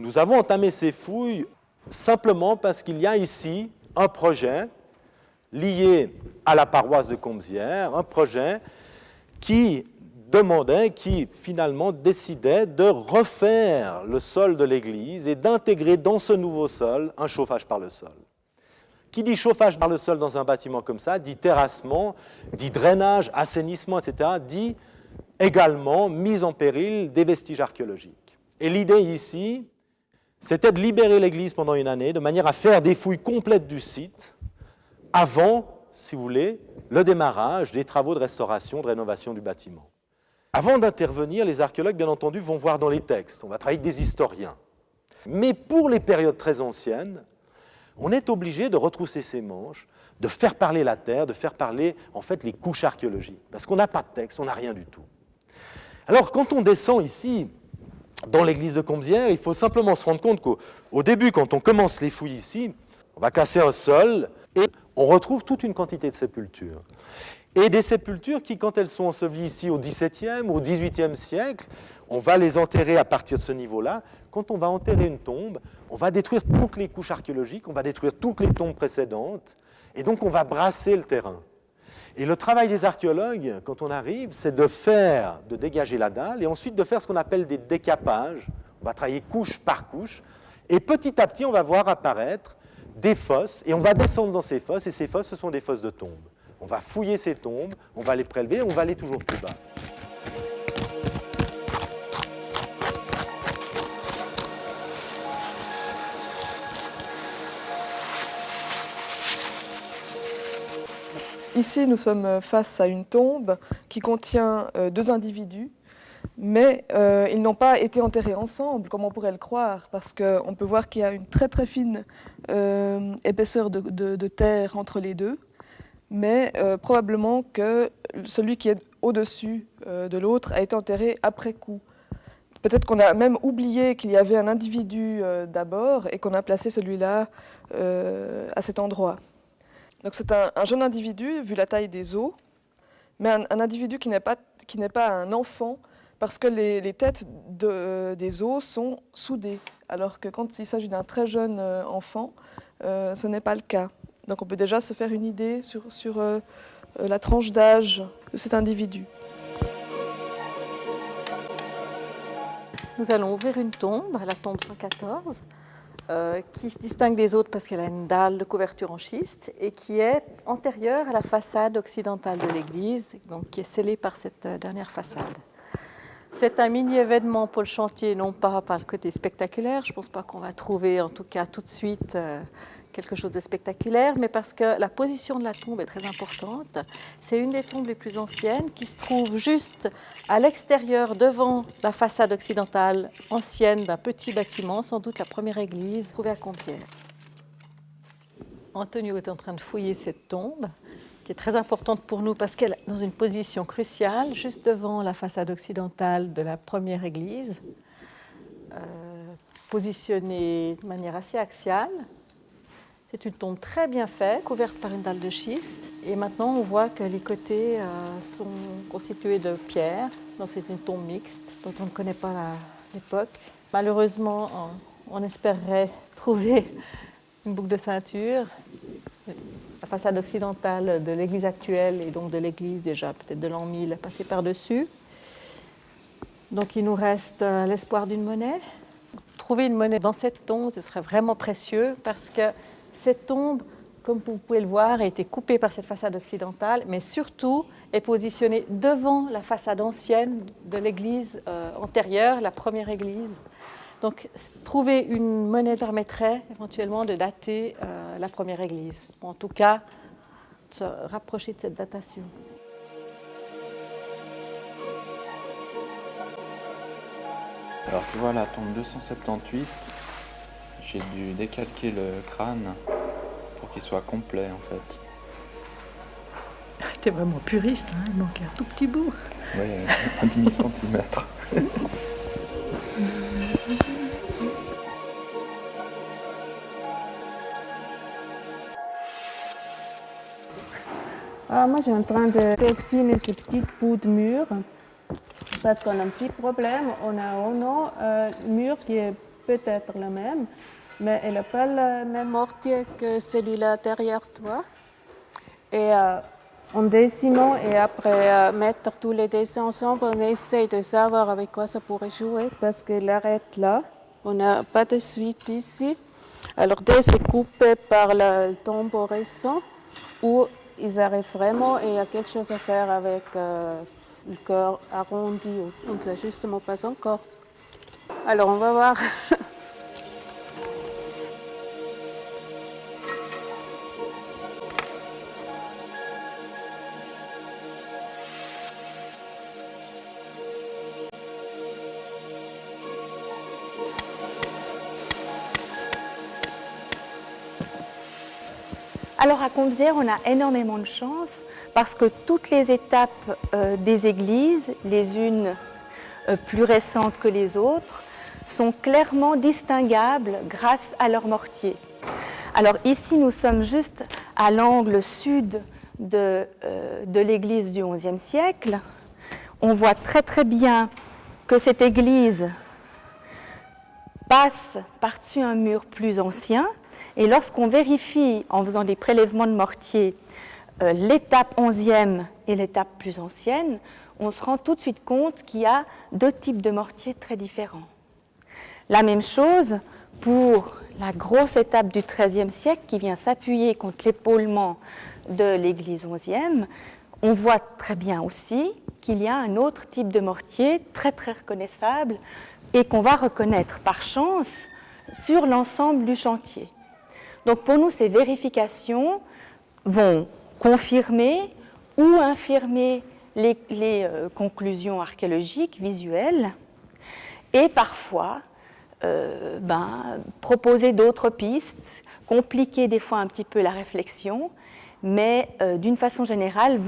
Nous avons entamé ces fouilles simplement parce qu'il y a ici un projet lié à la paroisse de Comzières, un projet qui demandait, qui finalement décidait de refaire le sol de l'église et d'intégrer dans ce nouveau sol un chauffage par le sol. Qui dit chauffage par le sol dans un bâtiment comme ça, dit terrassement, dit drainage, assainissement, etc., dit également mise en péril des vestiges archéologiques. Et l'idée ici, c'était de libérer l'église pendant une année, de manière à faire des fouilles complètes du site, avant, si vous voulez, le démarrage des travaux de restauration, de rénovation du bâtiment. Avant d'intervenir, les archéologues, bien entendu, vont voir dans les textes. On va travailler avec des historiens. Mais pour les périodes très anciennes, on est obligé de retrousser ses manches, de faire parler la terre, de faire parler, en fait, les couches archéologiques. Parce qu'on n'a pas de texte, on n'a rien du tout. Alors, quand on descend ici, dans l'église de Comzières, il faut simplement se rendre compte qu'au début, quand on commence les fouilles ici, on va casser un sol et on retrouve toute une quantité de sépultures. Et des sépultures qui, quand elles sont ensevelies ici au XVIIe ou au XVIIIe siècle, on va les enterrer à partir de ce niveau-là. Quand on va enterrer une tombe, on va détruire toutes les couches archéologiques, on va détruire toutes les tombes précédentes, et donc on va brasser le terrain. Et le travail des archéologues, quand on arrive, c'est de dégager la dalle, et ensuite de faire ce qu'on appelle des décapages. On va travailler couche par couche, et petit à petit, on va voir apparaître des fosses, et on va descendre dans ces fosses, et ces fosses, ce sont des fosses de tombes. On va fouiller ces tombes, on va les prélever, on va aller toujours plus bas. Ici, nous sommes face à une tombe qui contient deux individus, mais ils n'ont pas été enterrés ensemble, comme on pourrait le croire, parce qu'on peut voir qu'il y a une très très fine épaisseur de terre entre les deux, mais probablement que celui qui est au-dessus de l'autre a été enterré après coup. Peut-être qu'on a même oublié qu'il y avait un individu d'abord et qu'on a placé celui-là à cet endroit. Donc c'est un jeune individu, vu la taille des os, mais un individu qui n'est pas un enfant, parce que les têtes des os sont soudées, alors que quand il s'agit d'un très jeune enfant, ce n'est pas le cas. Donc on peut déjà se faire une idée sur la tranche d'âge de cet individu. Nous allons ouvrir une tombe, la tombe 114. Qui se distingue des autres parce qu'elle a une dalle de couverture en schiste et qui est antérieure à la façade occidentale de l'église, donc qui est scellée par cette dernière façade. C'est un mini-événement pour le chantier, non pas par le côté spectaculaire, je ne pense pas qu'on va trouver en tout cas tout de suite quelque chose de spectaculaire, mais parce que la position de la tombe est très importante. C'est une des tombes les plus anciennes qui se trouve juste à l'extérieur, devant la façade occidentale ancienne d'un petit bâtiment, sans doute la première église trouvée à Comzières. Antonio est en train de fouiller cette tombe, qui est très importante pour nous parce qu'elle est dans une position cruciale, juste devant la façade occidentale de la première église, positionnée de manière assez axiale. C'est une tombe très bien faite, couverte par une dalle de schiste. Et maintenant, on voit que les côtés sont constitués de pierre. Donc c'est une tombe mixte, dont on ne connaît pas l'époque. Malheureusement, on espérerait trouver une boucle de ceinture. La façade occidentale de l'église actuelle et donc de l'église déjà peut-être de l'an 1000 passée par-dessus. Donc il nous reste l'espoir d'une monnaie. Trouver une monnaie dans cette tombe, ce serait vraiment précieux parce que cette tombe, comme vous pouvez le voir, a été coupée par cette façade occidentale, mais surtout est positionnée devant la façade ancienne de l'église antérieure, la première église. Donc, trouver une monnaie permettrait éventuellement de dater la première église. En tout cas, se rapprocher de cette datation. Alors, tu vois la tombe 278. J'ai dû décalquer le crâne pour qu'il soit complet, en fait. T'es vraiment puriste, hein, il manquait un tout petit bout. Oui, un demi-centimètre. Alors moi, je suis en train de dessiner ces petites bouts de mur parce qu'on a un petit problème. On a un mur qui est peut être le même, mais elle n'a pas le même mortier que celui-là derrière toi. Et en dessinant et après mettre tous les dessins ensemble, on essaye de savoir avec quoi ça pourrait jouer parce qu'elle arrête là. On n'a pas de suite ici. Alors dès c'est coupé par le tombeau récent où ils arrivent vraiment et il y a quelque chose à faire avec le cœur arrondi. On ne sait justement pas encore. Alors on va voir. Alors à Combezières, on a énormément de chance parce que toutes les étapes des églises, les unes plus récentes que les autres, sont clairement distinguables grâce à leur mortier. Alors ici, nous sommes juste à l'angle sud de l'église du XIe siècle. On voit très très bien que cette église passe par-dessus un mur plus ancien. Et lorsqu'on vérifie, en faisant des prélèvements de mortier, l'étape 11e et l'étape plus ancienne, on se rend tout de suite compte qu'il y a deux types de mortiers très différents. La même chose pour la grosse étape du XIIIe siècle qui vient s'appuyer contre l'épaulement de l'église 11e. On voit très bien aussi qu'il y a un autre type de mortier très très reconnaissable et qu'on va reconnaître par chance sur l'ensemble du chantier. Donc pour nous, ces vérifications vont confirmer ou infirmer les conclusions archéologiques visuelles et parfois proposer d'autres pistes, compliquer des fois un petit peu la réflexion, mais d'une façon générale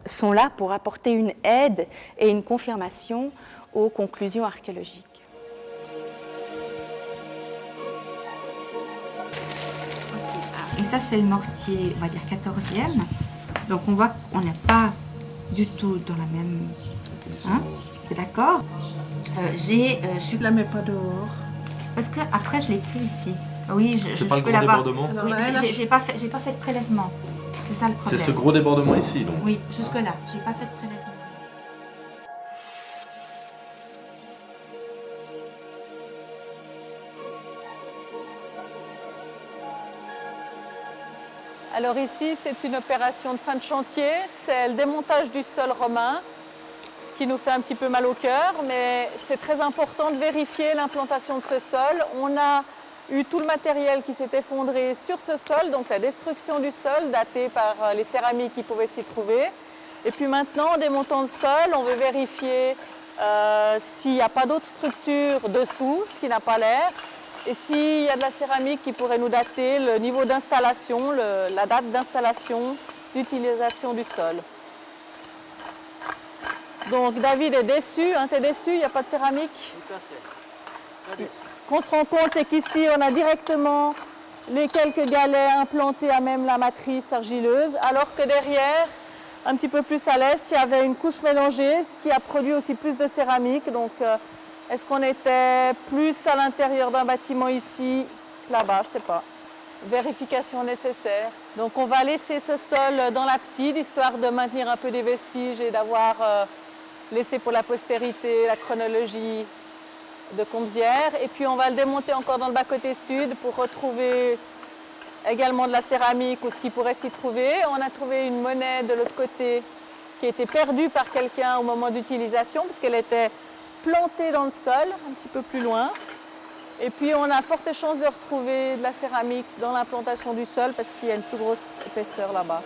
sont là pour apporter une aide et une confirmation aux conclusions archéologiques. Et ça, c'est le mortier, on va dire 14e. Donc on voit qu'on n'est pas du tout dans la même... Hein, t'es d'accord? Je suis... Je la mets pas dehors. Parce que après je l'ai plus ici. Oui, je pas le peux gros l'avoir. débordement. Oui, j'ai pas fait de prélèvement. C'est ça le problème. C'est ce gros débordement ici, donc. Oui, jusque-là, j'ai pas fait de prélèvement. Alors ici, c'est une opération de fin de chantier, c'est le démontage du sol romain, ce qui nous fait un petit peu mal au cœur, mais c'est très important de vérifier l'implantation de ce sol. On a eu tout le matériel qui s'est effondré sur ce sol, donc la destruction du sol datée par les céramiques qui pouvaient s'y trouver. Et puis maintenant, en démontant le sol, on veut vérifier s'il n'y a pas d'autres structures dessous, ce qui n'a pas l'air. Et s'il y a de la céramique qui pourrait nous dater le niveau d'installation, la date d'installation, d'utilisation du sol. Donc David est déçu, hein, t'es déçu, il n'y a pas de céramique? Tout à fait. Ce qu'on se rend compte, c'est qu'ici on a directement les quelques galets implantés à même la matrice argileuse, alors que derrière, un petit peu plus à l'est, il y avait une couche mélangée, ce qui a produit aussi plus de céramique. Donc, est-ce qu'on était plus à l'intérieur d'un bâtiment ici que là-bas? Je ne sais pas. Vérification nécessaire. Donc on va laisser ce sol dans l'abside, histoire de maintenir un peu des vestiges et d'avoir laissé pour la postérité la chronologie de Combezières. Et puis on va le démonter encore dans le bas-côté sud pour retrouver également de la céramique ou ce qui pourrait s'y trouver. On a trouvé une monnaie de l'autre côté qui a été perdue par quelqu'un au moment d'utilisation, puisqu'elle était plantée dans le sol, un petit peu plus loin. Et puis on a forte chance de retrouver de la céramique dans l'implantation du sol parce qu'il y a une plus grosse épaisseur là-bas.